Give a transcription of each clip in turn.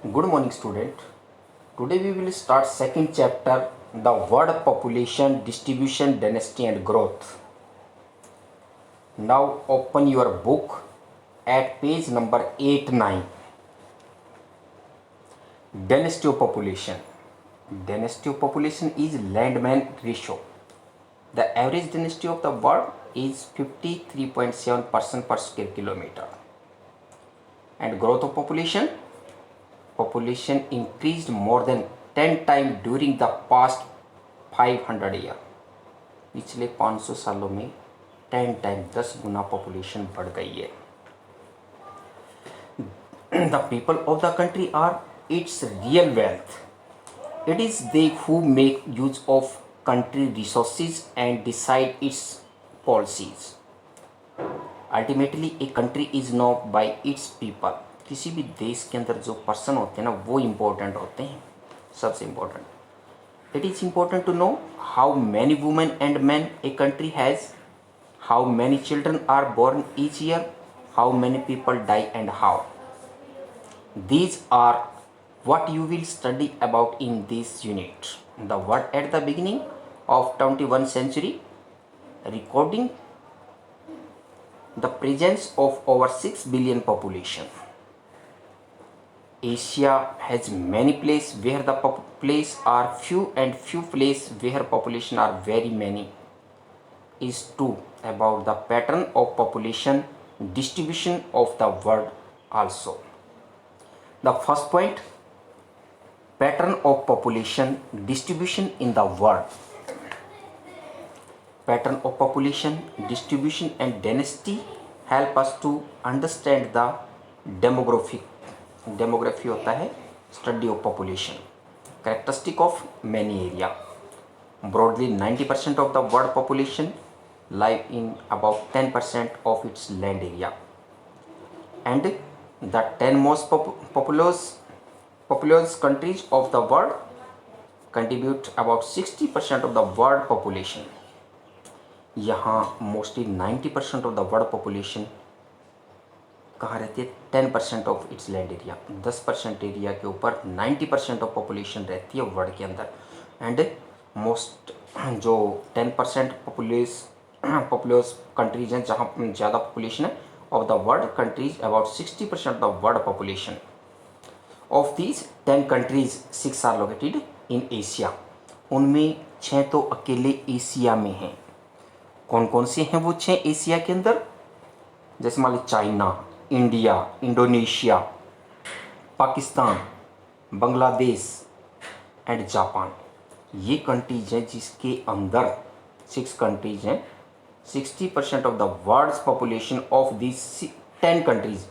Good morning, student. Today we will start second chapter, the word population, distribution, density and growth. Now open your book at page number 8-9. Density of population. Density of population is landman ratio. The average density of the world is 53.7% per square kilometer. And growth of population. Population increased more than 10 times during the past 500 year. पिछले 500 सालों में 10 time 10 गुना population बढ़ गई है. The people of the country are its real wealth. It is they who make use of country resources and decide its policies. Ultimately, a country is known by its people. किसी भी देश के अंदर जो person होते हैं ना वो इम्पोर्टेंट होते हैं, सबसे important. It is important to know how many women and man a country has, how many children are born each year, how many people die and how. These are what you will study about in this unit. The word at the beginning of 21st century, recording the presence of over 6 billion population. Asia has many places where the places are few and few places where population are very many. Is true about the pattern of population distribution of the world also. The first point, pattern of population distribution in the world. Pattern of population distribution and density help us to understand the demographic. Demography होता है study of population. Characteristic of many area. Broadly 90% of the world population live in about 10% of its land area. And the 10 most populous countries of the world contribute about 60% of the world population. यहाँ mostly 90% of the world population कहाँ रहती है? 10% of its land area. 10% area के ऊपर 90% of population रहती है world के अंदर. एंड मोस्ट जो 10% पॉपुलस कंट्रीज हैं जहाँ ज़्यादा पॉपुलेशन है of the world countries, about 60% of the world population. Of these 10 countries, 6 are located in Asia. उनमें 6 तो अकेले एशिया में हैं. कौन कौन से हैं वो 6 एशिया के अंदर? जैसे मान लो China, India, Indonesia, Pakistan, Bangladesh and Japan. ये कंट्रीज हैं जिसके अंदर 6 कंट्रीज हैं. 60% of the world's population of these 10 countries,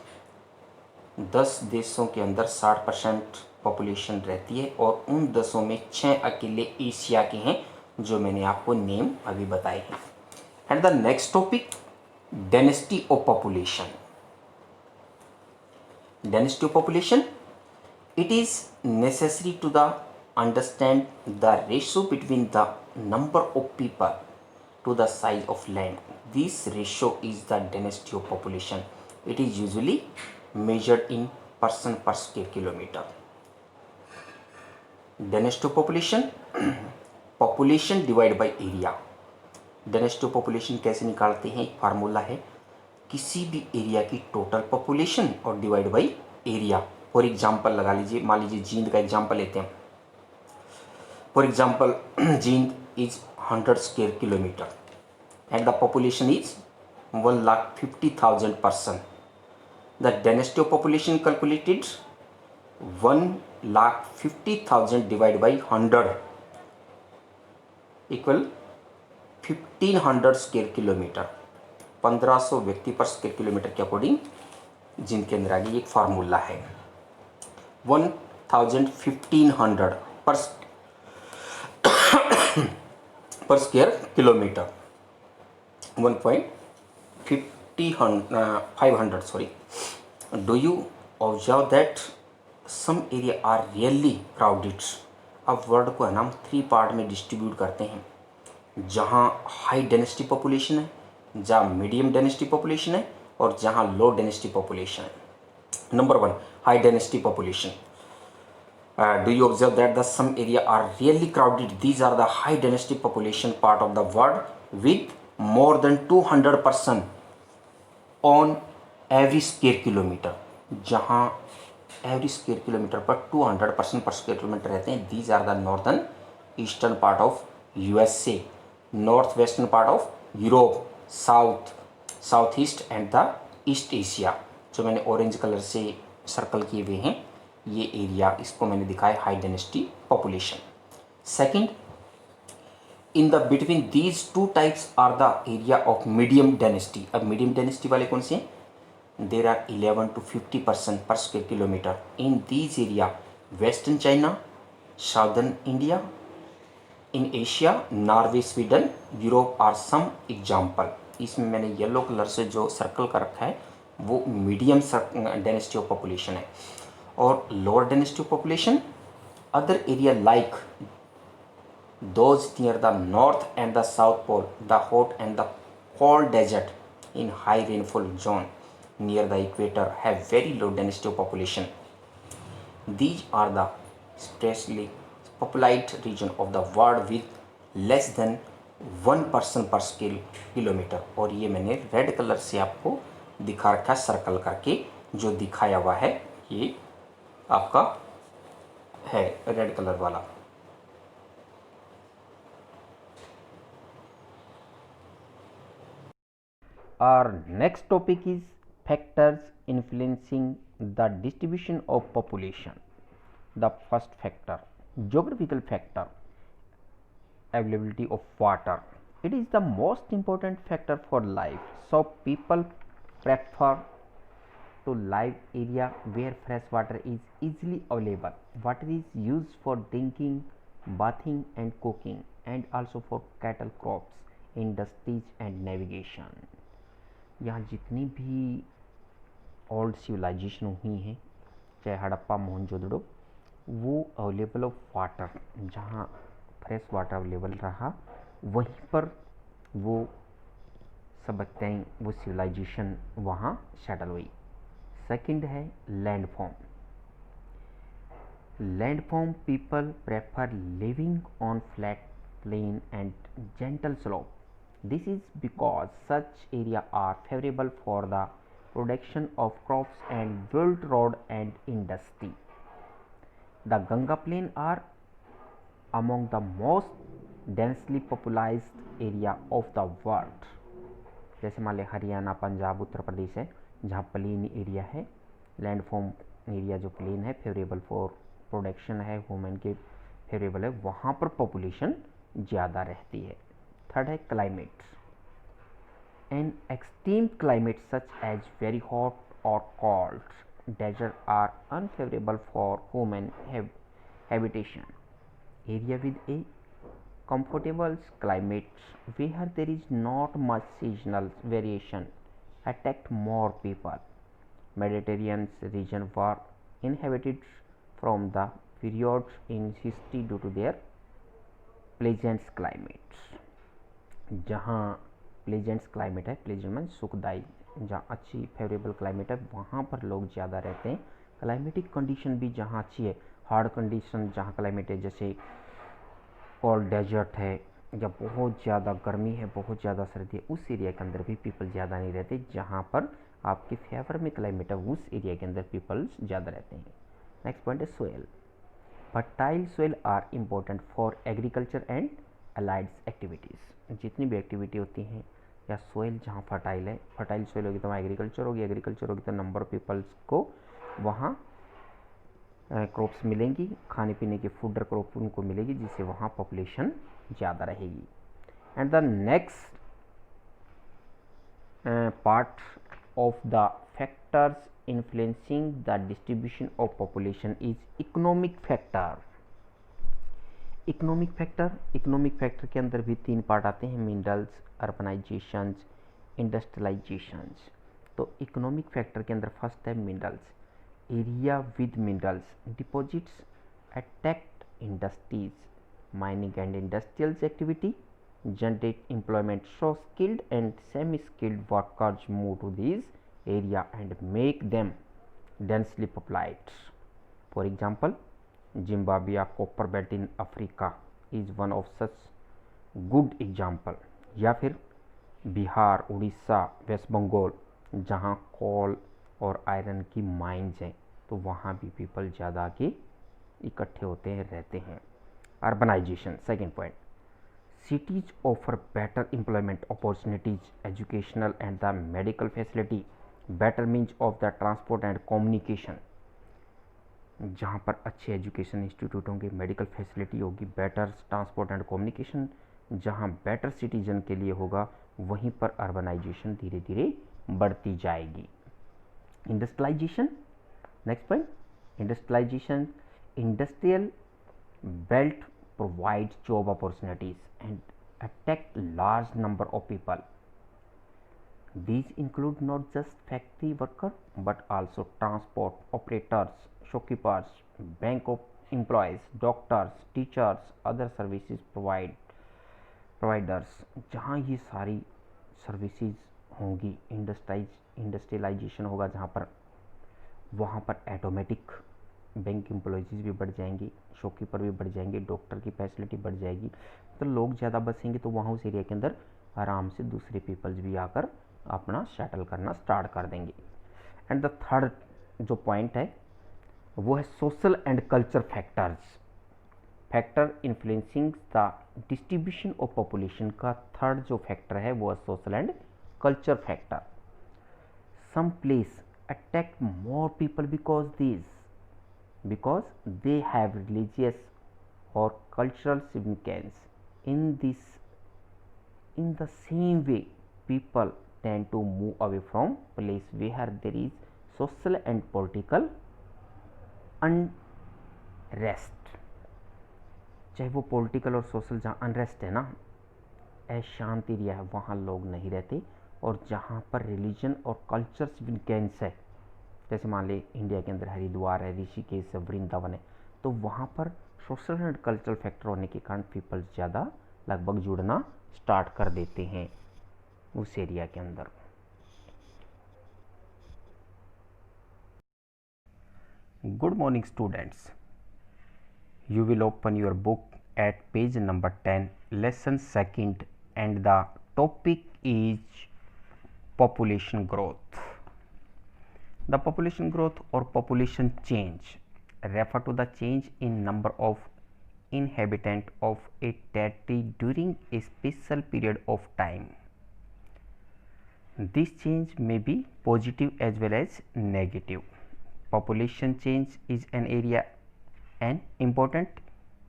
10 देशों के अंदर 60% पॉपुलेशन रहती है और उन 10 में 6 अकेले एशिया के हैं जो मैंने आपको नेम अभी बताए हैं. And the next topic, density of population. Density of population, it is necessary to the understand the ratio between the number of people to the size of land. This ratio is the density of population. It is usually measured in person per square kilometer. Density of population, population divided by area. Density of population कैसे निकालते हैं? एक formula है, किसी भी area की total population और divide by area. For example लगा लीजिए, मान लीजिए जींद का एग्जाम्पल लेते हैं. For example Jind is 100 square kilometer and the population is 1,50,000 person. The density of population calculated 1,50,000 divided by 100 equal 1,500 square kilometer. 1500 व्यक्ति पर स्क्वायर किलोमीटर के अकॉर्डिंग जिनके अंदर आगे एक फार्मूला है. 1,500 पर square kilometre. 1.500 sorry. Do you observe that some area are really crowded? अब वर्ल्ड को है ना हम 3 पार्ट में डिस्ट्रीब्यूट करते हैं. जहाँ हाई डेंसिटी पॉपुलेशन है, जहाँ मीडियम डेंसिटी पॉपुलेशन है और जहाँ लो डेंसिटी पॉपुलेशन है. Number 1, high density population. Do you observe that the some area are really crowded? These are the high density population part of the world with more than 200% on every square kilometer. जहाँ every square kilometer पर 200% per square kilometer रहते हैं. These are the northern eastern part of USA, northwestern part of Europe, south east and the east Asia. जो मैंने orange colour से circle किए हुए हैं ये एरिया, इसको मैंने दिखाया high density population. Second, in the between these two types are the area of medium density. अब मीडियम डेंसिटी वाले कौन से? There are 11 to 50% per square kilometre in these area. Western China, southern India, in Asia, Norway, Sweden, Europe are some example. इसमें मैंने yellow colour से जो circle कर रखा है वो मीडियम डेंसिटी ऑफ पॉपुलेशन है. और lower density of population other area like those near the north and the south pole, the hot and the cold desert in high rainfall zone near the equator have very low density of population. These are the sparsely populated region of the world with less than 1% per square kilometer. और ये मैंने red colour से आपको दिखा रखा है circle करके. जो दिखाया हुआ है ये आपका है रेड कलर वाला. Our next topic is factors influencing the distribution of population. The first factor, geographical factor, availability of water. It is the most important factor for life. So people prefer to live area where fresh water is easily available. Water is used for drinking, bathing and cooking, and also for cattle crops, industries and navigation. यहाँ जितनी भी old civilisation हुई हैं चाहे हड़प्पा मोहनजोदड़ो, वो available of water, जहाँ fresh water available रहा वहीं पर वो सभ्यताएं, वो सिविलाइजेशन वहाँ सेटल हुई. सेकंड है landform. Landform people prefer living on flat plain and gentle slope. This is because such area are favorable for the production of crops and built road and industry. The Ganga plain are among the most densely populated area of the world. जैसे मान लिया हरियाणा, पंजाब, उत्तर प्रदेश है जहाँ plain area है, landform area जो plain है favourable for production है, women के फेवरेबल है, वहाँ पर पॉपुलेशन ज़्यादा रहती है. थर्ड है climate. An extreme climate such as very hot और cold desert are unfavourable for human habitation. Area with a comfortable climate where there is not much seasonal variation attract more people. Mediterranean region were inhabited from the periods in history due to their pleasant climates. जहाँ pleasant climate है, pleasant mean सुखदायी, जहाँ अच्छी favourable climate है वहाँ पर लोग ज़्यादा रहते हैं. क्लाइमेटिक कंडीशन भी जहाँ अच्छी है, हार्ड कंडीशन जहाँ क्लाइमेट है जैसे कोल्ड डेजर्ट है या बहुत ज़्यादा गर्मी है, बहुत ज़्यादा सर्दी है, उस एरिया के अंदर भी पीपल ज़्यादा नहीं रहते. जहाँ पर आपके फेवर में क्लाइमेट है उस एरिया के अंदर पीपल्स ज़्यादा रहते हैं. नेक्स्ट पॉइंट है soil. Fertile soil are important for agriculture and allieds activities. जितनी भी एक्टिविटी होती हैं या सोयल जहाँ फर्टाइल है, फर्टाइल सोयल होगी तो वहाँ एग्रीकल्चर होगी, एग्रीकल्चर होगी तो नंबर ऑफ पीपल्स को वहाँ क्रॉप्स मिलेंगी, खाने पीने की फूड क्रॉप उनको मिलेगी, जिससे वहाँ पॉपुलेशन ज़्यादा रहेगी. And the next part of the factors influencing the distribution of population is economic factor. Economic factor के अंदर भी तीन पार्ट आते हैं, मिनरल्स, अर्बनाइजेशंस, इंडस्ट्रियलाइजेशंस. तो इकोनॉमिक फैक्टर के अंदर फर्स्ट है minerals. Area with minerals deposits attract industries, mining and industrial activity generate employment, so skilled and semi-skilled workers move to these area and make them densely populated. For example, Zimbabwe copper belt in Africa is one of such good example. या फिर Bihar, Orissa, waste Bengal जहाँ कोल और iron की mines हैं, तो वहाँ भी people ज़्यादा के इकट्ठे होते हैं, रहते हैं। Urbanisation, second point, cities offer better employment opportunities, educational and the medical facility, better means of the transport and communication। जहाँ पर अच्छे एजुकेशन इंस्टीट्यूट होंगे, मेडिकल फैसिलिटी होगी, बेटर ट्रांसपोर्ट एंड कम्युनिकेशन, जहाँ बेटर सिटीजन के लिए होगा, वहीं पर अर्बनाइजेशन धीरे धीरे बढ़ती जाएगी। Industrialisation, next point, industrialisation, industrial belt provides job opportunities and attract large number of people. These include not just factory workers but also transport operators, shopkeepers, bank of employees, doctors, teachers, other services providers। जहाँ ये सारी services होंगी, industrialisation होगा जहाँ पर, वहाँ पर automatic bank employees भी बढ़ जाएंगे, शॉपकीपर भी बढ़ जाएंगे, डॉक्टर की फैसिलिटी बढ़ जाएगी। तो लोग ज़्यादा बसेंगे तो वहाँ उस एरिया के अंदर आराम से दूसरे पीपल्स भी आकर अपना सेटल करना स्टार्ट कर देंगे। एंड द थर्ड जो पॉइंट है वो है social and culture factors, factor influencing the distribution of population. का थर्ड जो फैक्टर है वो है social and culture factor. Some place attract more people because they have religious or cultural significance। In the same way, people tend to move away from place where there is social and political unrest। चाहे वो political और social जहाँ unrest है ना, अशांति area है, वहाँ लोग नहीं रहते। और जहाँ पर रिलीजन और कल्चर सिग्निफिकेंस है, जैसे मान ली इंडिया के अंदर हरिद्वार है, ऋषिकेश है, वृंदावन है, तो वहाँ पर सोशल एंड कल्चरल फैक्टर होने के कारण पीपल्स ज़्यादा लगभग जुड़ना स्टार्ट कर देते हैं उस एरिया के अंदर। Good morning students, you will open your book at page number 10, lesson second, and the topic is population growth. The population growth or population change refer to the change in number of inhabitants of a territory during a special period of time। This change may be positive as well as negative। Population change is an important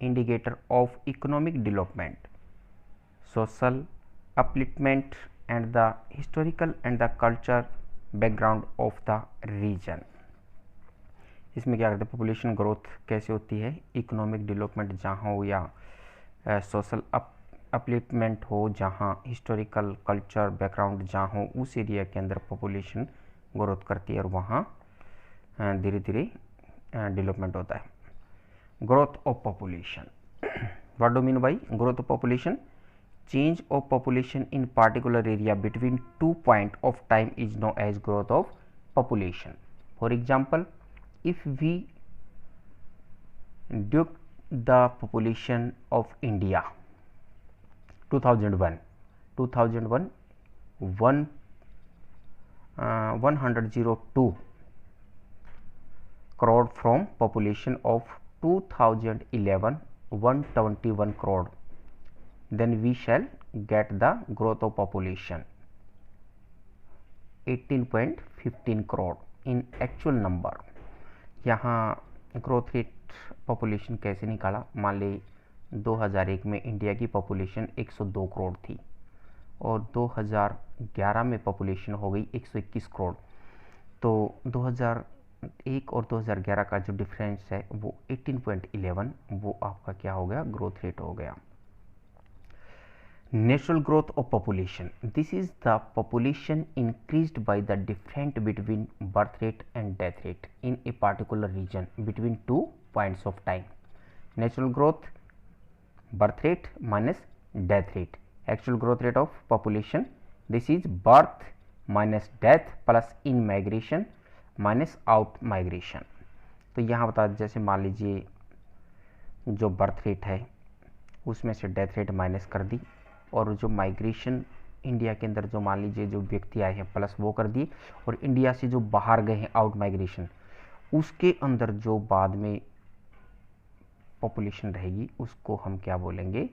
indicator of economic development, social upliftment, and the historical and the culture background of the region. इसमें क्या करते हैं, population growth कैसे होती है, economic development जहाँ हो या सोशल अपलिफ्टमेंट हो, जहाँ हिस्टोरिकल कल्चर बैकग्राउंड जहाँ हो, उस एरिया के अंदर पॉपुलेशन ग्रोथ करती है और वहाँ धीरे धीरे डेवलपमेंट होता है। Growth of population, what do mean by growth of population? Change of population in particular area between 2 point of time is known as growth of population। For example, if we deduct the population of India 2001 102 crore from population of 2011 121 crore, then we shall get the growth of population 18.15 crore in actual number। यहाँ growth rate population कैसे निकाला? मान ली 2001 में India की population 102 crore थी और 2011 में population हो गई 121 करोड़। तो 2001 और 2011 का जो डिफरेंस है वो 18.11, वो आपका क्या हो गया, ग्रोथ रेट हो गया। Natural growth of population, this is the population increased by the difference between birth rate and death rate in a particular region between 2 points of time। Natural growth, birth rate minus death rate। Actual growth rate of population, this is birth minus death plus in migration minus out migration। तो यहाँ बता, जैसे मान लीजिए जो birth rate है उसमें से डेथ रेट माइनस कर दी, और जो माइग्रेशन इंडिया के अंदर जो मान लीजिए जो व्यक्ति आए हैं प्लस वो कर दिए, और इंडिया से जो बाहर गए हैं आउट माइग्रेशन, उसके अंदर जो बाद में पॉपुलेशन रहेगी उसको हम क्या बोलेंगे,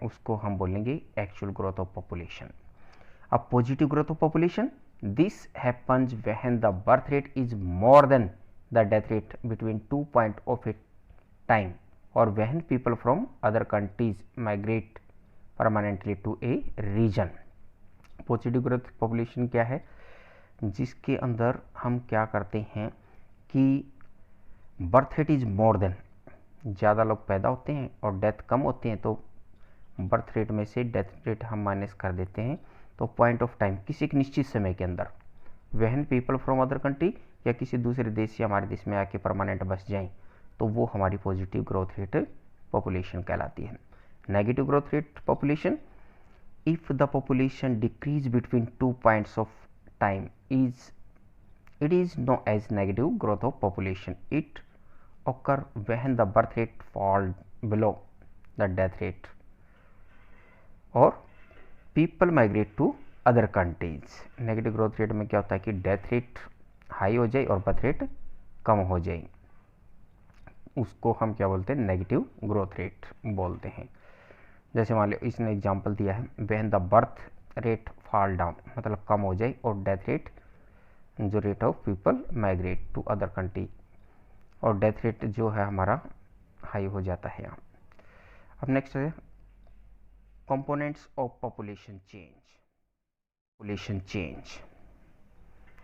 उसको हम बोलेंगे एक्चुअल ग्रोथ ऑफ पॉपुलेशन। अब positive growth of population, this happens when the birth rate is more than the death rate between 2 point of a time, और when people from other countries migrate permanently to a region. Positive growth population क्या है, जिसके अंदर हम क्या करते हैं कि birth rate is more than, ज़्यादा लोग पैदा होते हैं और डेथ कम होते हैं, तो बर्थ रेट में से डेथ रेट हम माइनस कर देते हैं, तो पॉइंट ऑफ टाइम किसी एक निश्चित समय के अंदर, वहन पीपल फ्रॉम अदर कंट्री या किसी दूसरे देश या हमारे देश में आके परमानेंट बस जाएं, तो वो हमारी पॉजिटिव ग्रोथ रेट पॉपुलेशन कहलाती है। Negative growth rate population, if the population decrease between 2 points of time it is known as negative growth of population. It occur when the birth rate fall below the death rate or people migrate to other countries. Negative growth rate में क्या होता है कि death rate high हो जाए और birth rate कम हो जाए, उसको हम क्या बोलते हैं, नेगेटिव ग्रोथ रेट बोलते हैं। जैसे मान लो इसने एग्जांपल दिया है, when the birth rate fall down, मतलब कम हो जाए, और डेथ रेट जो rate of people migrate to other country, और डेथ रेट जो है हमारा हाई हो जाता है यहाँ। अब नेक्स्ट है components of population change. Population change,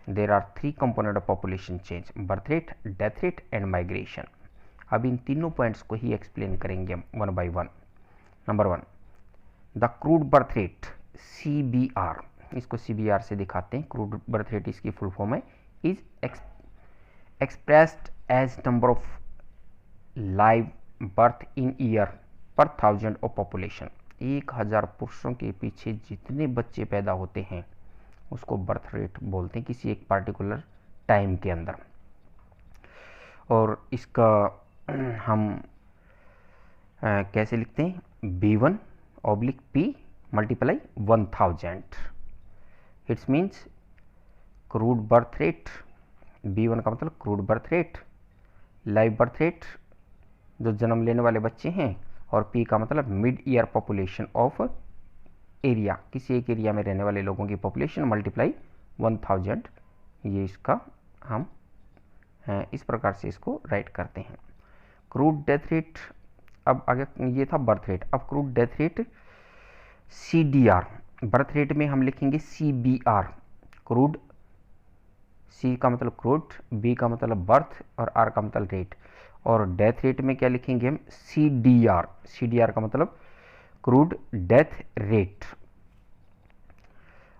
there are 3 component of population change, birth rate, death rate and migration. अब इन तीनों पॉइंट्स को ही एक्सप्लेन करेंगे हम one by one. Number 1, the crude birth rate, CBR, इसको CBR से दिखाते हैं। क्रूड बर्थ रेट इसकी फुल फॉर्म है, is expressed as number of live birth in year per 1000 of population. 1000 पुरुषों के पीछे जितने बच्चे पैदा होते हैं उसको बर्थ रेट बोलते हैं किसी एक पार्टिकुलर टाइम के अंदर। और इसका हम कैसे लिखते हैं, B1/P multiply 1000। It's means crude birth rate, B1 का मतलब crude birth rate, live birth rate जो जन्म लेने वाले बच्चे हैं, और P का मतलब mid year population of area, किसी एक एरिया में रहने वाले लोगों की पॉपुलेशन मल्टीप्लाई 1000। ये इसका हम इस प्रकार से इसको राइट करते हैं। क्रूड डेथ रेट, अब आगे ये था बर्थ रेट, अब crude death rate CDR, birth rate में हम लिखेंगे CBR, क्रूड, C का मतलब क्रूड, B का मतलब बर्थ और R का मतलब रेट, और डेथ रेट में क्या लिखेंगे हम, CDR, CDR का मतलब क्रूड डेथ रेट।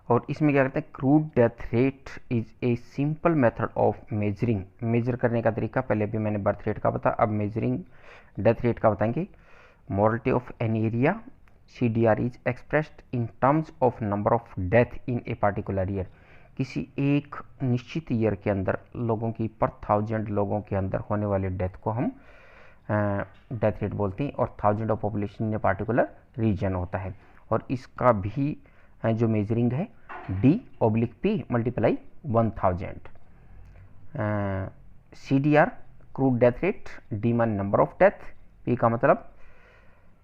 और इसमें क्या करते हैं, crude death rate is a simple method of measuring, measure करने का तरीका, पहले भी मैंने बर्थ रेट का बताया, अब मेजरिंग डेथ रेट का बताएंगे। Morality of an area, CDR is expressed in terms of number of death in a particular year, किसी एक निश्चित ईयर के अंदर लोगों की पर 1000 लोगों के अंदर होने वाले डेथ को हम डेथ रेट बोलते हैं, और 1000 of population in a particular reason होता है। और इसका भी जो मेजरिंग है D/P multiply 1000। CDR crude death rate, D मान नंबर ऑफ डेथ, P का मतलब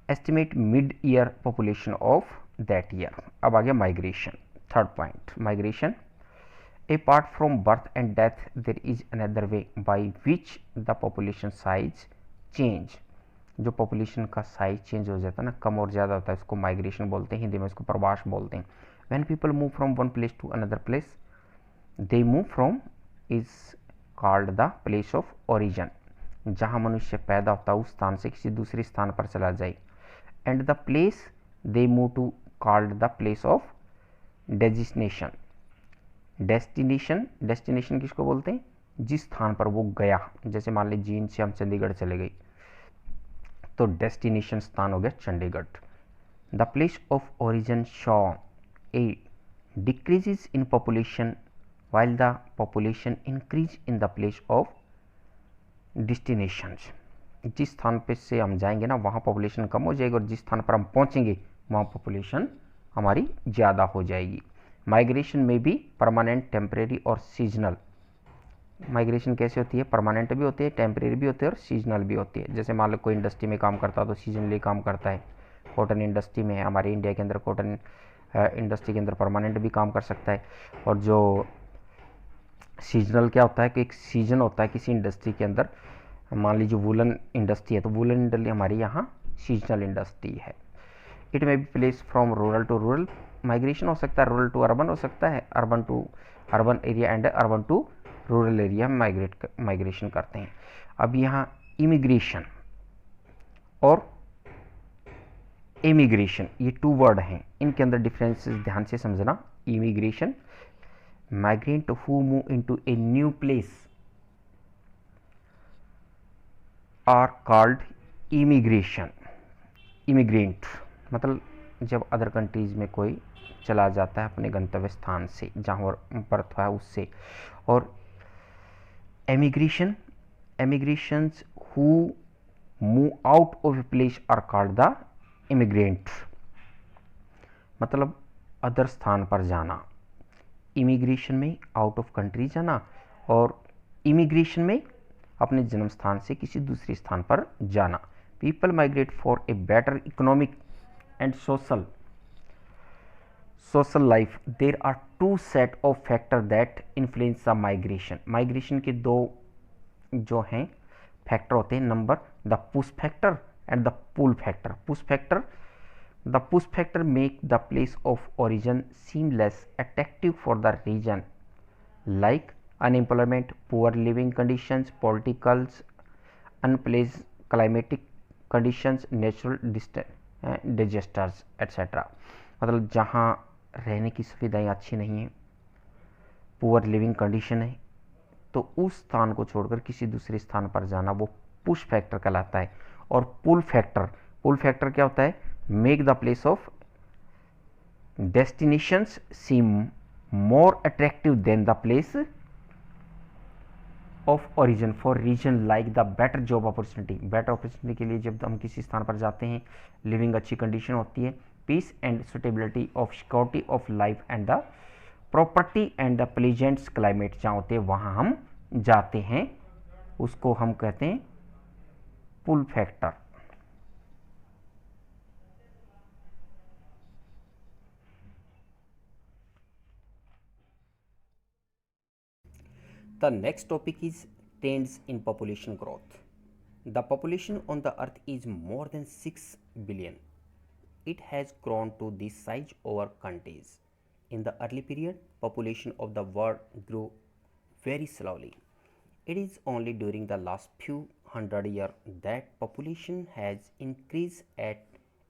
estimate mid year population of that year. अब आ गया migration, third point, migration. Apart from birth and death, there is another way by which the population size change, जो population का size change हो जाता है ना, कम और ज़्यादा होता है, उसको माइग्रेशन बोलते हैं, हिंदी में इसको प्रवास बोलते हैं। When people move from one place to another place, they move from is called the place of origin, जहाँ मनुष्य पैदा होता है उस स्थान से किसी दूसरे स्थान पर चला जाए, and the place they move to called the place of destination। Destination किसको बोलते हैं, जिस स्थान पर वो गया, जैसे मान लीजिए जींद से हम चंडीगढ़ चले गए तो डेस्टिनेशन स्थान हो गया Chandigarh. The place of origin show A decreases in population while the population increase in the place of destinations। जिस स्थान पे से हम जाएंगे ना वहाँ पॉपुलेशन कम हो जाएगी और जिस स्थान पर हम पहुँचेंगे वहाँ पॉपुलेशन हमारी ज़्यादा हो जाएगी। माइग्रेशन में भी परमानेंट, टेम्परेरी और सीजनल। माइग्रेशन कैसे होती है? परमानेंट भी होती है, टेम्परेरी भी होती है और सीजनल भी होती है। जैसे मान लो कोई इंडस्ट्री में काम करता है तो सीजनली काम करता है। कॉटन इंडस्ट्री में है हमारे इंडिया के अंदर, कॉटन इंडस्ट्री के अंदर परमानेंट भी काम कर सकता है। और जो सीजनल क्या होता है कि एक सीजन होता है किसी इंडस्ट्री के अंदर। मान लीजिए वुलन इंडस्ट्री है तो वुलन इंडस्ट्री हमारी यहाँ सीजनल इंडस्ट्री है। It may be place from rural to rural, migration हो सकता है, रूरल टू अर्बन हो सकता है, urban to urban area and urban to rural area में माइग्रेशन करते हैं। अब यहाँ इमिग्रेशन और इमिग्रेशन ये टू वर्ड हैं, इनके अंदर डिफरेंसेस ध्यान से समझना। Immigration, migrant who move into a new place are called immigration. immigrant मतलब जब अदर कंट्रीज में कोई चला जाता है अपने गंतव्य स्थान से जहाँ बर्थ हुआ है उससे। और emigration, emigrations who move out of a place are called the immigrant, मतलब अदर स्थान पर जाना। इमिग्रेशन में आउट ऑफ कंट्री जाना और इमिग्रेशन में अपने जन्म स्थान से किसी दूसरे स्थान पर जाना। People migrate for a better economic and social life. There are two set of factor that influence the migration. Migration के दो जो हैं फैक्टर होते हैं, number the push factor and the pull factor. Push factor, the push factor make the place of origin seem less attractive for the region, like unemployment, poor living conditions, political unpleasant climatic conditions, natural disasters etc. मतलब जहाँ रहने की सुविधाएं अच्छी नहीं हैं, poor leaving condition है, तो उस स्थान को छोड़कर किसी दूसरे स्थान पर जाना वो पुश फैक्टर कहलाता है। और पुल फैक्टर, पुल फैक्टर क्या होता है? Make the place of destinations seem more attractive than the place of origin for reason, like the better job opportunity. Better opportunity के लिए जब हम किसी स्थान पर जाते हैं, लिविंग अच्छी कंडीशन होती है, peace and suitability of security of life and the property and the pleasant climate जहाँ होते हैं वहाँ हम जाते हैं, उसको हम कहते हैं pull factor. The next topic is trends in population growth. The population on the earth is more than 6 billion. It has grown to this size over countries. In the early period, population of the world grew very slowly. It is only during the last few hundred years that population has increased at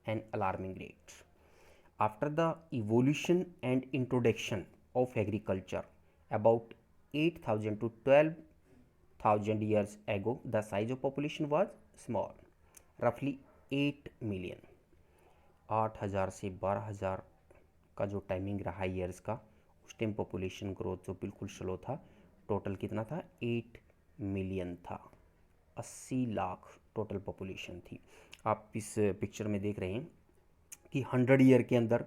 an alarming rate. After the evolution and introduction of agriculture, about 8,000 to 12,000 years ago, the size of population was small, roughly 8 million. 8,000 से 12,000 का जो timing रहा years का, उस time population growth जो बिल्कुल slow था, total कितना था? 8 मिलियन था, 80 लाख टोटल पॉपुलेशन थी। आप इस पिक्चर में देख रहे हैं कि 100 ईयर के अंदर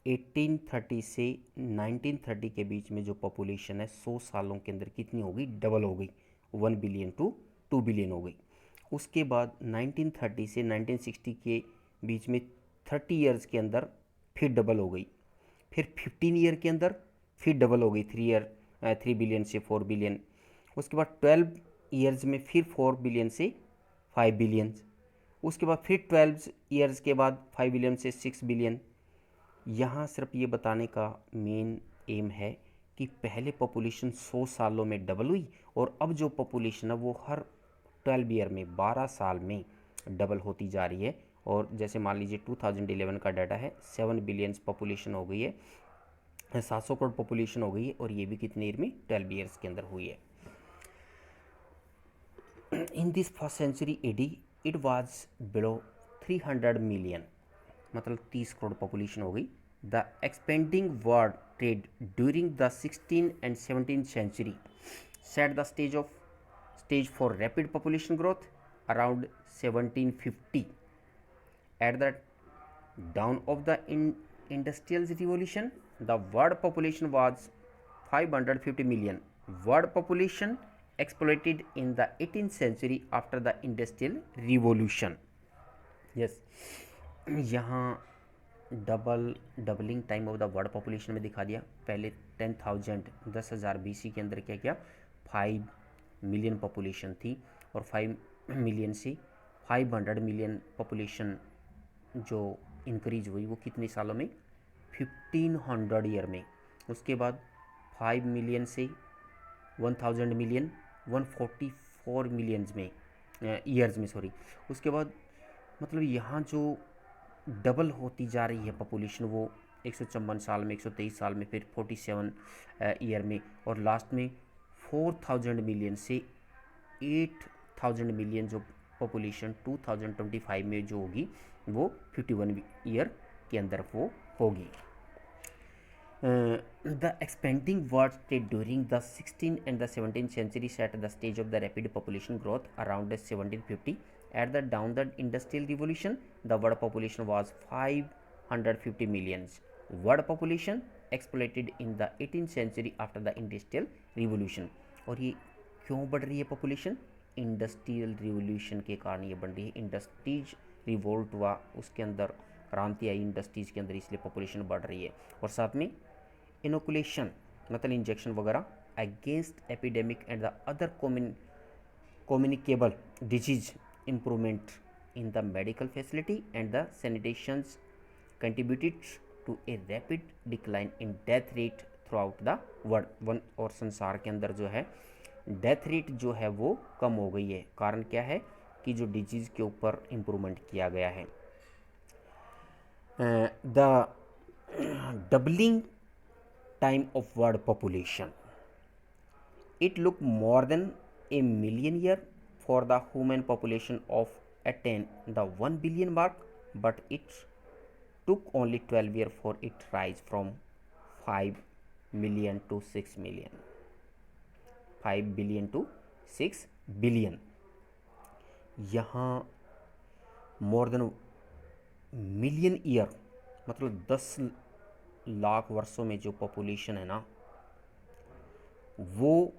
1830 से 1930 के बीच में जो पॉपुलेशन है 100 सालों के अंदर कितनी हो गई? डबल हो गई, 1 बिलियन टू 2 बिलियन हो गई। उसके बाद 1930 से 1960 के बीच में 30 ईयर्स के अंदर फिर डबल हो गई, फिर 15 ईयर के अंदर फिर डबल हो गई, 3 बिलियन से 4 बिलियन। उसके बाद 12 ईयर्स में फिर 4 बिलियन से 5 बिलियन। उसके बाद फिर 12 ईयर्स के बाद 5 बिलियन से 6 बिलियन। यहाँ सिर्फ ये बताने का मेन एम है कि पहले पॉपुलेशन 100 सालों में डबल हुई और अब जो पॉपुलेशन है वो हर 12 ईयर में, 12 साल में डबल होती जा रही है। और जैसे मान लीजिए 2011 का डाटा है, 7 बिलियन पॉपुलेशन हो गई है, 700 करोड़ पॉपुलेशन हो गई है, और ये भी कितने ईयर में? 12 ईयर्स के अंदर हुई है। In this first century AD it was below 300 million, मतलब 30 करोड़ पॉपुलेशन हो गई। The expanding world trade during the 16 and 17 century set the stage for rapid population growth. around 1750. At the dawn of the industrial revolution, the world population was 550 million. World population exploded in the 18th century after the industrial revolution. Yes, यहाँ doubling time of the world population में दिखा दिया। पहले 10,000 10,000 BC के अंदर क्या किया, 5 million population थी और 5 मिलियन से 500 मिलियन पॉपुलेशन जो इंक्रीज हुई वो कितने सालों में, 1500 ईयर में। उसके बाद 5 मिलियन से 1000 मिलियन 144 मिलियंस में ईयर्स में, सॉरी। उसके बाद मतलब यहाँ जो डबल होती जा रही है पॉपुलेशन, वो 154 साल में, 123 साल में, फिर 47 ईयर में, और लास्ट में 4000 मिलियन से 8000 मिलियन जो पॉपुलेशन 2025 में जो होगी वो 51 ईयर के अंदर वो होगी। The expanding world trade during the 16th and the 17th century set the stage of the rapid population growth around 1750. At the dawn of the industrial revolution, the world population was 550 millions. World population exploded in the 18th century after the industrial revolution. और ये क्यों बढ़ रही है population? Industrial revolution के कारण ये बढ़ रही है। इंडस्ट्रीज रिवोल्ट हुआ, उसके अंदर क्रांति आई इंडस्ट्रीज़ के अंदर, इसलिए पॉपुलेशन बढ़ रही है। और साथ में इनोकुलेशन मतलब इंजेक्शन वगैरह against epidemic and the other communicable disease, improvement in the medical facility and the sanitations contributed to a rapid decline in death rate throughout the world। और संसार के अंदर जो है डेथ रेट जो है वो कम हो गई है। कारण क्या है कि जो डिजीज़ के ऊपर इम्प्रूवमेंट किया गया है। The doubling time of world population, it took more than a million years for the human population of attain the 1 billion mark, but it took only 12 years for it rise from 5 million to 6 million, 5 billion to 6 billion। यहाँ more than million year मतलब 10 लाख वर्षों में जो population है ना, वो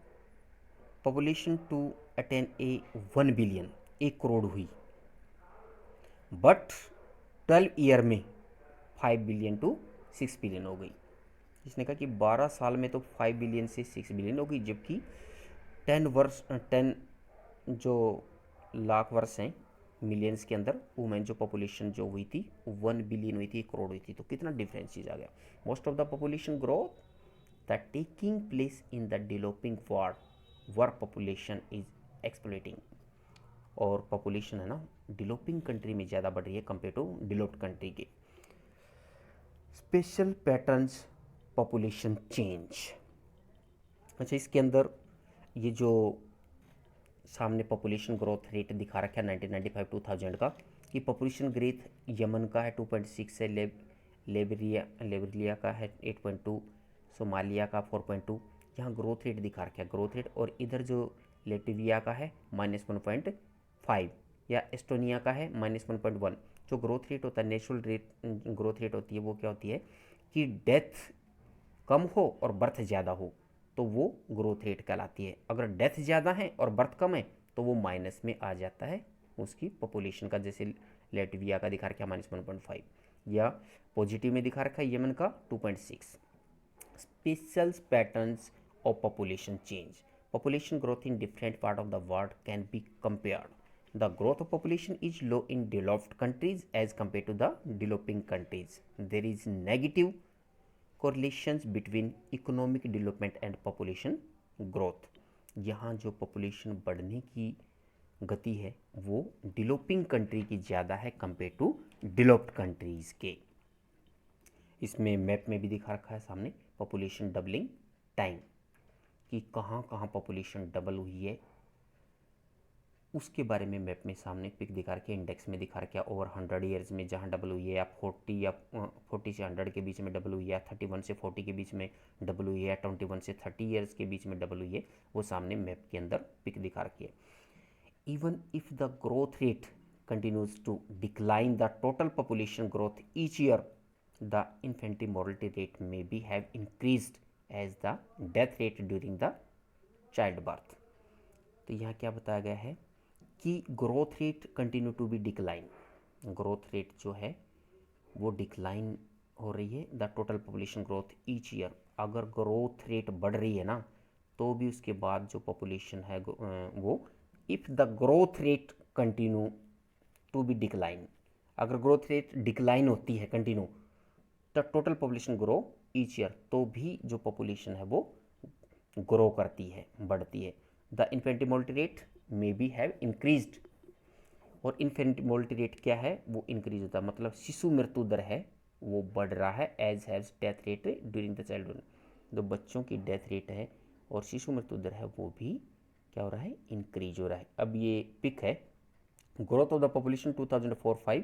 population to attain a 1 billion 1 crore हुई, but 12 year में 5 बिलियन टू 6 बिलियन हो गई। इसने कहा कि 12 साल में तो 5 बिलियन से 6 बिलियन हो गई, जबकि 10 जो लाख वर्ष हैं मिलियंस के अंदर, वुमेन जो पॉपुलेशन जो हुई थी 1 बिलियन हुई थी, 1 करोड़ हुई थी। तो कितना डिफरेंस चीज आ गया। Most of the population growth the taking place in the developing world work population is exploiting. और पॉपुलेशन है ना डेवलपिंग कंट्री में ज़्यादा बढ़ रही है कंपेयर टू डेवलप्ड कंट्री के। Special patterns population change. अच्छा, इसके अंदर ये जो सामने पॉपुलेशन ग्रोथ रेट दिखा रखा है 1995-2000 का, कि पॉपुलेशन ग्रोथ यमन का है 2.6 है, लेबरिया का है 8.2, सोमालिया का 4.2। यहाँ ग्रोथ रेट दिखा रखा है, ग्रोथ रेट। और इधर जो लेटविया का है -1.5 या एस्टोनिया का है -1.1। जो ग्रोथ रेट होता है नेचुरल रेट ग्रोथ रेट होती है वो क्या होती है कि डेथ कम हो और बर्थ ज़्यादा हो तो वो ग्रोथ रेट कहलाती है। अगर डेथ ज़्यादा है और बर्थ कम है तो वो माइनस में आ जाता है उसकी पॉपुलेशन का। जैसे लेटविया का दिखा रखा है -1.5 या पॉजिटिव में दिखा रखा है यमन का 2.6। Special patterns of population change. Population growth in different part of the world can be compared. The growth of population is low in developed countries as compared to the developing countries. There is negative correlations between economic development and population growth. यहाँ जो population बढ़ने की गति है वो developing country की ज़्यादा है compared to developed countries के। इसमें मैप में भी दिखा रखा है सामने population doubling time, कि कहाँ कहाँ पॉपुलेशन डबल हुई है उसके बारे में मैप में सामने पिक दिखा रखी है, इंडेक्स में दिखा रखा है। ओवर 100 ईयर्स में जहाँ डबल हुई है, या 40 से 100 के बीच में डबल हुई है, या 31 से 40 के बीच में डबल हुई है, या 21 से 30 ईयर्स के बीच में डबल हुई है, वो सामने मैप के अंदर पिक दिखा रखी है। even if the growth rate continues to decline the total population growth each year, the infant mortality rate may be have increased as the death rate during the childbirth. तो यहाँ क्या बताया गया है कि growth rate continue to be decline, growth rate जो है वो डिक्लाइन हो रही है, the total population growth each year. अगर ग्रोथ रेट बढ़ रही है ना तो भी उसके बाद जो पॉपुलेशन है वो if the growth rate continue to be decline, अगर ग्रोथ रेट डिक्लाइन होती है continue the total population grow each year, तो भी जो पॉपुलेशन है वो ग्रो करती है, बढ़ती है। The infant mortality rate may be have increased, और इन्फेंट मोर्टलिटी रेट क्या है वो इंक्रीज होता है, मतलब शिशु मृत्यु दर है वो बढ़ रहा है as has death rate during the childhood. जो बच्चों की डेथ रेट है और शिशु मृत्यु दर है वो भी क्या हो रहा है, इंक्रीज हो रहा है। अब ये पिक है ग्रोथ ऑफ द पॉपुलेशन 2004-05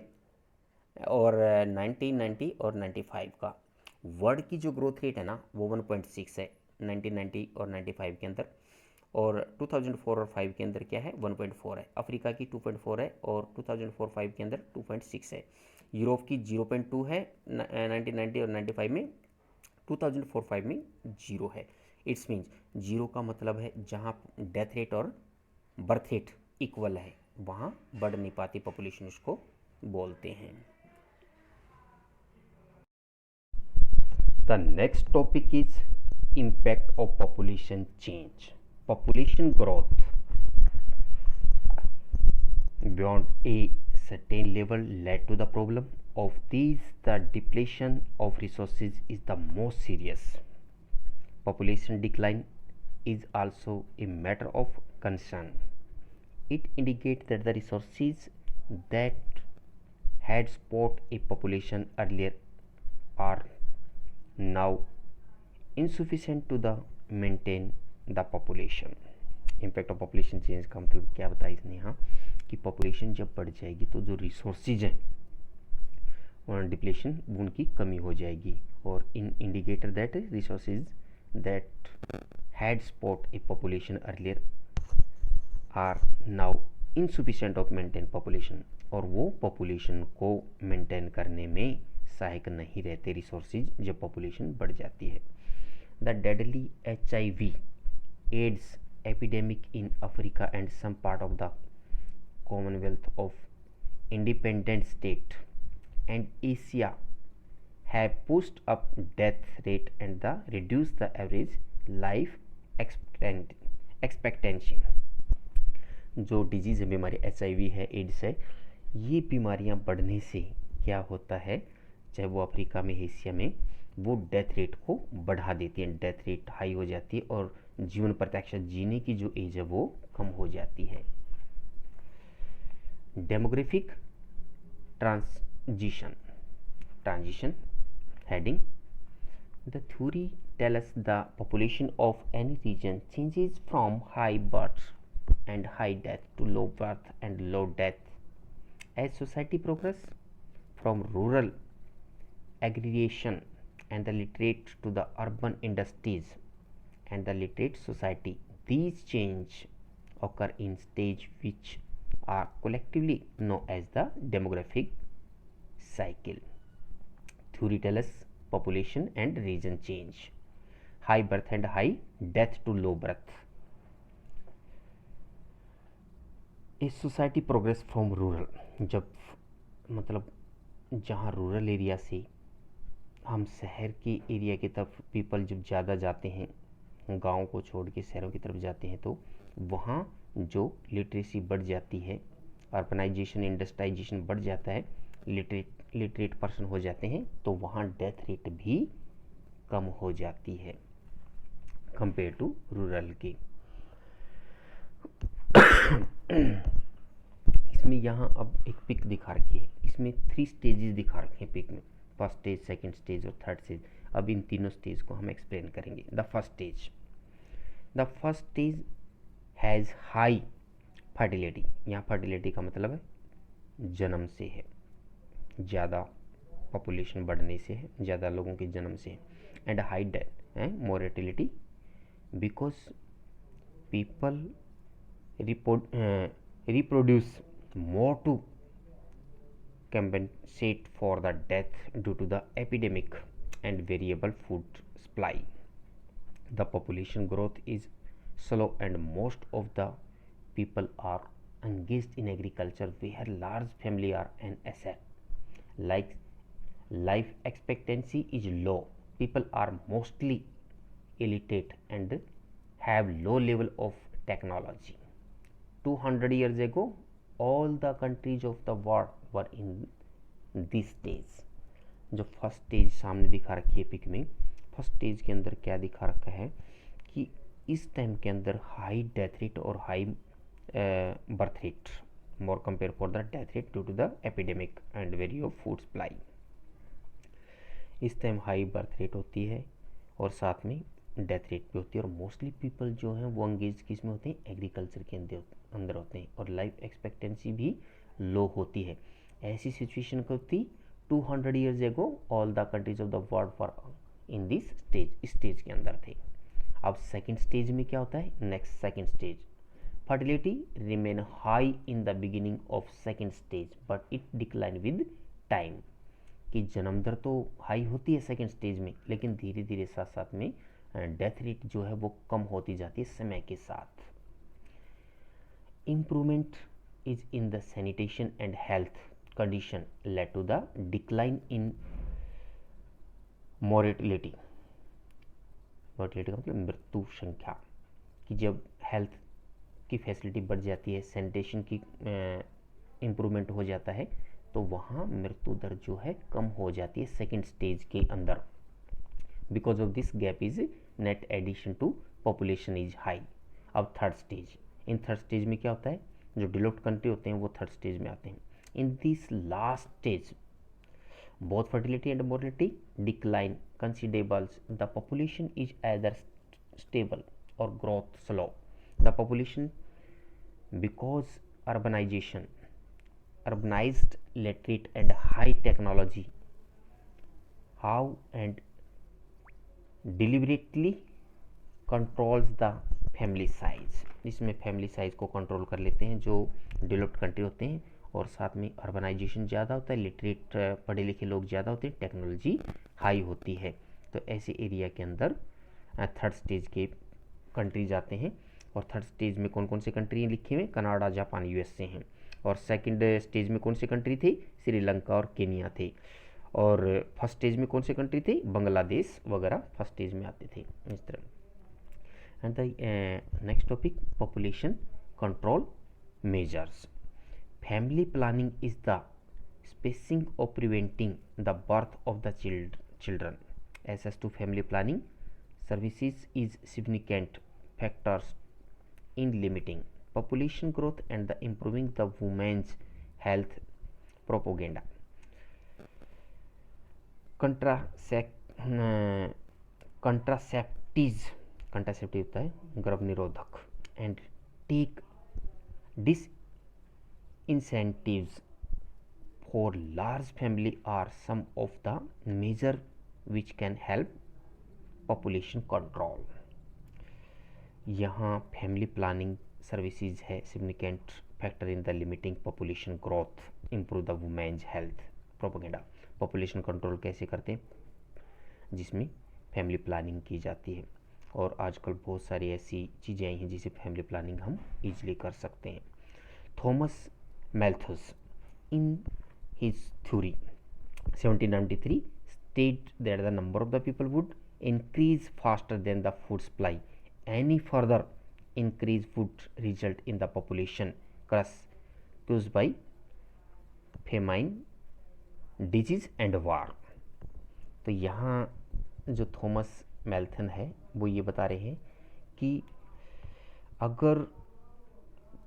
और 1990 और 95 का। वर्ल्ड की जो ग्रोथ रेट है ना वो 1.6 है 1990 और 95 के अंदर, और 2004 और 5 के अंदर क्या है 1.4 है। अफ्रीका की 2.4 है और 2004-5 के अंदर 2.6 है। यूरोप की 0.2 है 1990 और 95 में, 2004-5 में 0 है। इट्स मीन्स 0 का मतलब है जहाँ डेथ रेट और बर्थ रेट इक्वल है वहाँ बढ़ नहीं पाती पॉपुलेशन, उसको बोलते हैं। The next topic is impact of population change. Population growth beyond a certain level led to the problem of these. The depletion of resources is the most serious. Population decline is also a matter of concern. It indicates that the resources that had support a population earlier are now insufficient to the maintain the population. Impact of population change का मतलब क्या बताया इसने यहाँ कि population जब बढ़ जाएगी तो जो रिसोर्सेज हैं डिप्लेशन उनकी कमी हो जाएगी, और in indicator that resources that had support a population earlier are now insufficient of maintain population, और वो पॉपुलेशन को मेंटेन करने में सहायक नहीं रहते रिसोर्सेज जब पॉपुलेशन बढ़ जाती है। The deadly HIV AIDS epidemic in Africa and some part of the Commonwealth of Independent State and Asia have pushed up death rate and the reduced the average life expectancy। जो disease है, बीमारी HIV है, ads है, ये बीमारियां बढ़ने से क्या होता है, चाहे वो अफ्रीका में, एशिया में, वो डेथ रेट को बढ़ा देती है, डेथ रेट हाई हो जाती है और जीवन प्रत्याशा जीने की जो एज है वो कम हो जाती है। Demographic transition heading. The theory tell us the population of any region changes from high birth and high death to low birth and low death as society progress from rural aggregation and the literate to the urban industries and the literate society. These change occur in stage which are collectively known as the demographic cycle. Theory tells us population and region change, high birth and high death to low birth. A society progress from rural, जब मतलब जहाँ rural area से हम शहर के area की तरफ people जब ज़्यादा जाते हैं, गाँव को छोड़ के शहरों की तरफ जाते हैं, तो वहाँ जो लिटरेसी बढ़ जाती है, अर्बनाइजेशन इंडस्ट्रियलाइजेशन बढ़ जाता है, लिटरेट पर्सन हो जाते हैं, तो वहाँ डेथ रेट भी कम हो जाती है कंपेयर टू रूरल की। इसमें यहाँ अब एक पिक दिखा रखी है, इसमें 3 स्टेजेस दिखा रखे हैं पिक में, फर्स्ट स्टेज, सेकेंड स्टेज और थर्ड स्टेज। अब इन तीनों स्टेज को हम एक्सप्लेन करेंगे। The first stage has high fertility. यहाँ फर्टिलिटी का मतलब है जन्म से है, ज़्यादा पॉपुलेशन बढ़ने से है, ज़्यादा लोगों के जन्म से है, and high death and mortality because people reproduce more to compensate for the death due to the epidemic and variable food supply. The population growth is slow and most of the people are engaged in agriculture where large family are an asset. Like life expectancy is low, people are mostly illiterate and have low level of technology. 200 years ago all the countries of the world were in this stage. जो first stage सामने दिखा रखी है pick में, first stage के अंदर क्या दिखा रखा है कि इस टाइम के अंदर हाई डेथ रेट और high birth rate more compare for the death rate due to the epidemic and very of food supply. इस टाइम हाई बर्थ रेट होती है और साथ में डेथ रेट भी होती है और मोस्टली पीपल जो हैं वो अंगेज किस में होते हैं, एग्रीकल्चर के अंदर होते हैं और लाइफ एक्सपेक्टेंसी भी लो होती है. ऐसी सिचुएशन को थी 200 years ago all the countries of the world for in this stage, इस स्टेज के अंदर थे. अब सेकंड स्टेज में क्या होता है, next second stage fertility remain high in the beginning of second stage but it decline with time. कि जन्म दर तो हाई होती है सेकंड स्टेज में लेकिन धीरे धीरे साथ साथ में डेथ रेट जो है वो कम होती जाती है समय के साथ. Improvement is in the sanitation and health condition led to the decline in mortality. Mortality का मतलब मृत्यु संख्या. कि जब हेल्थ की फैसिलिटी बढ़ जाती है, सैनिटेशन की इम्प्रूवमेंट हो जाता है तो वहाँ मृत्यु दर जो है कम हो जाती है सेकेंड स्टेज के अंदर. Because of this gap is net addition to population is high. अब third stage, in third stage में क्या होता है, जो डेवलप्ड कंट्री होते हैं वो थर्ड स्टेज में आते हैं. In this last stage both fertility and mortality decline considerables. The population is either stable और growth slow. The population because urbanized, literate and high technology how and deliberately controls the family size. इसमें family size को control कर लेते हैं जो developed country होते हैं और साथ में अर्बनाइजेशन ज़्यादा होता है, लिटरेट पढ़े लिखे लोग ज़्यादा होते हैं, टेक्नोलॉजी हाई होती है. तो ऐसे एरिया के अंदर थर्ड स्टेज के कंट्रीज आते हैं. और थर्ड स्टेज में कौन कौन से कंट्री लिखे हुए, कनाडा, जापान, यूएसए हैं. और सेकंड स्टेज में कौन से कंट्री थे, श्रीलंका और केनिया थे. और फर्स्ट स्टेज में कौन से कंट्री थे, बांग्लादेश वगैरह फर्स्ट स्टेज में आते थे इस तरह. And the next topic population control measures. Family planning is the spacing और preventing the birth of the children. As to family planning services is significant factors in limiting population growth and the improving the women's health. Propaganda. Contraceptives होता है गर्भ निरोधक. And take disincentives for large family are some of the measure which can help population control. यहाँ family planning services है significant factor in the limiting population growth, improve the women's health. Propaganda. Population control कैसे करते हैं, जिसमें family planning की जाती है. और आजकल बहुत सारी ऐसी चीज़ें आई हैं जिसे फैमिली प्लानिंग हम ईजिली कर सकते हैं. Thomas Malthus in his theory 1793 state that the number of the people would increase faster than the food supply. Any further increase would result in the population crush caused by famine, disease and war. तो यहाँ जो Thomas मैल्थन है वो ये बता रहे हैं कि अगर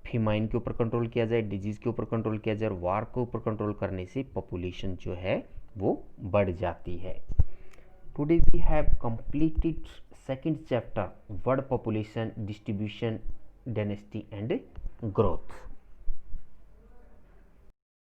फेमाइन के ऊपर कंट्रोल किया जाए, डिजीज़ के ऊपर कंट्रोल किया जाए और वार के ऊपर कंट्रोल करने से पॉपुलेशन जो है वो बढ़ जाती है. Today we have completed second chapter, world population distribution, density and growth.